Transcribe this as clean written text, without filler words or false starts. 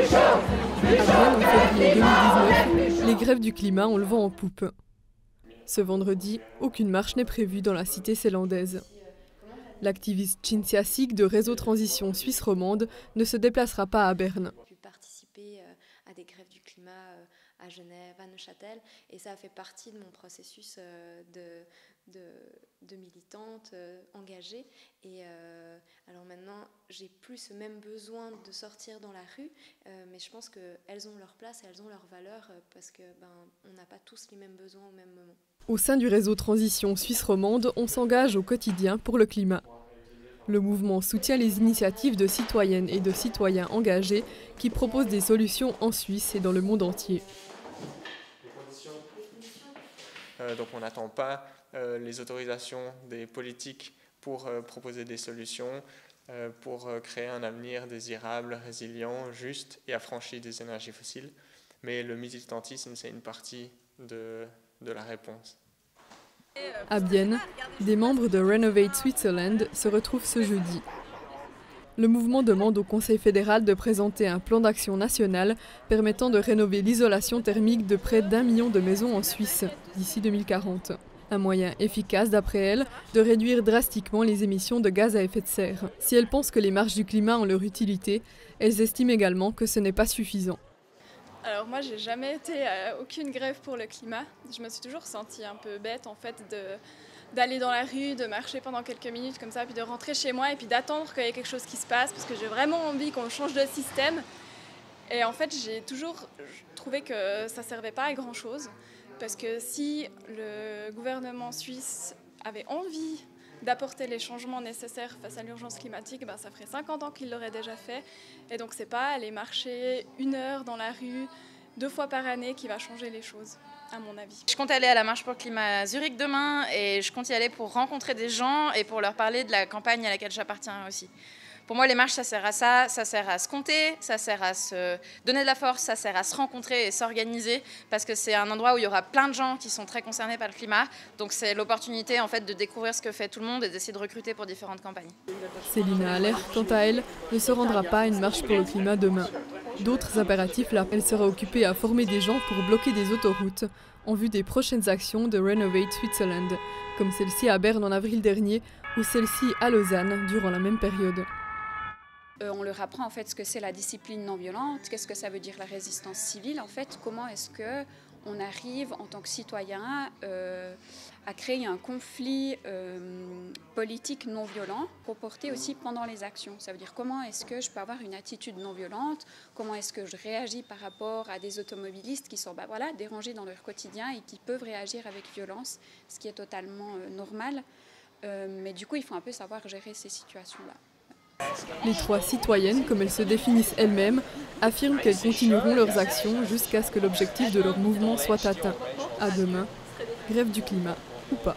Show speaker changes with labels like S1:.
S1: Vienne, en février 2019, les grèves du climat ont le vent en poupe. Ce vendredi, aucune marche n'est prévue dans la cité zélandaise. L'activiste Cinzia Sig de Réseau Transition Suisse romande ne se déplacera pas à Berne.
S2: J'ai pu participer à des grèves du climat à Genève, à Neuchâtel, et ça a fait partie de mon processus de militante engagée. Et alors maintenant, j'ai plus ce même besoin de sortir dans la rue, mais je pense qu'elles ont leur place et elles ont leur valeur parce que on n'a pas tous les mêmes besoins au même moment.
S1: Au sein du réseau Transition Suisse romande, on s'engage au quotidien pour le climat. Le mouvement soutient les initiatives de citoyennes et de citoyens engagés qui proposent des solutions en Suisse et dans le monde entier.
S3: Donc on n'attend pas les autorisations des politiques pour proposer des solutions, pour créer un avenir désirable, résilient, juste et affranchi des énergies fossiles. Mais le militantisme, c'est une partie de la réponse.
S1: À Bienne, des membres de Renovate Switzerland se retrouvent ce jeudi. Le mouvement demande au Conseil fédéral de présenter un plan d'action national permettant de rénover l'isolation thermique de près d'1 million de maisons en Suisse d'ici 2040. Un moyen efficace, d'après elle, de réduire drastiquement les émissions de gaz à effet de serre. Si elles pensent que les marches du climat ont leur utilité, elles estiment également que ce n'est pas suffisant.
S4: Alors moi, j'ai jamais été à aucune grève pour le climat. Je me suis toujours sentie un peu bête en fait d'aller dans la rue, de marcher pendant quelques minutes comme ça, puis de rentrer chez moi et puis d'attendre qu'il y ait quelque chose qui se passe parce que j'ai vraiment envie qu'on change de système. Et en fait, j'ai toujours trouvé que ça servait pas à grand chose parce que si le gouvernement suisse avait envie d'apporter les changements nécessaires face à l'urgence climatique, ça ferait 50 ans qu'il l'aurait déjà fait. Et donc c'est pas aller marcher 1 heure dans la rue 2 fois par année qui va changer les choses, à mon avis.
S5: Je compte aller à la marche pour le climat à Zurich demain et je compte y aller pour rencontrer des gens et pour leur parler de la campagne à laquelle j'appartiens aussi. Pour moi, les marches, ça sert à ça sert à se compter, ça sert à se donner de la force, ça sert à se rencontrer et s'organiser parce que c'est un endroit où il y aura plein de gens qui sont très concernés par le climat. Donc c'est l'opportunité en fait de découvrir ce que fait tout le monde et d'essayer de recruter pour différentes campagnes.
S1: Célina Haller, quant à elle, ne se rendra pas à une marche pour le climat demain. D'autres impératifs là, elle sera occupée à former des gens pour bloquer des autoroutes en vue des prochaines actions de Renovate Switzerland, comme celle-ci à Berne en avril dernier ou celle-ci à Lausanne durant la même période.
S6: On leur apprend en fait ce que c'est la discipline non violente, qu'est-ce que ça veut dire la résistance civile, en fait, comment est-ce qu'on arrive en tant que citoyen à créer un conflit politique non violent pour porter aussi pendant les actions. Ça veut dire comment est-ce que je peux avoir une attitude non violente, comment est-ce que je réagis par rapport à des automobilistes qui sont dérangés dans leur quotidien et qui peuvent réagir avec violence, ce qui est totalement normal. Mais du coup, il faut un peu savoir gérer ces situations-là.
S1: Les 3 citoyennes, comme elles se définissent elles-mêmes, affirment qu'elles continueront leurs actions jusqu'à ce que l'objectif de leur mouvement soit atteint. À demain, grève du climat ou pas.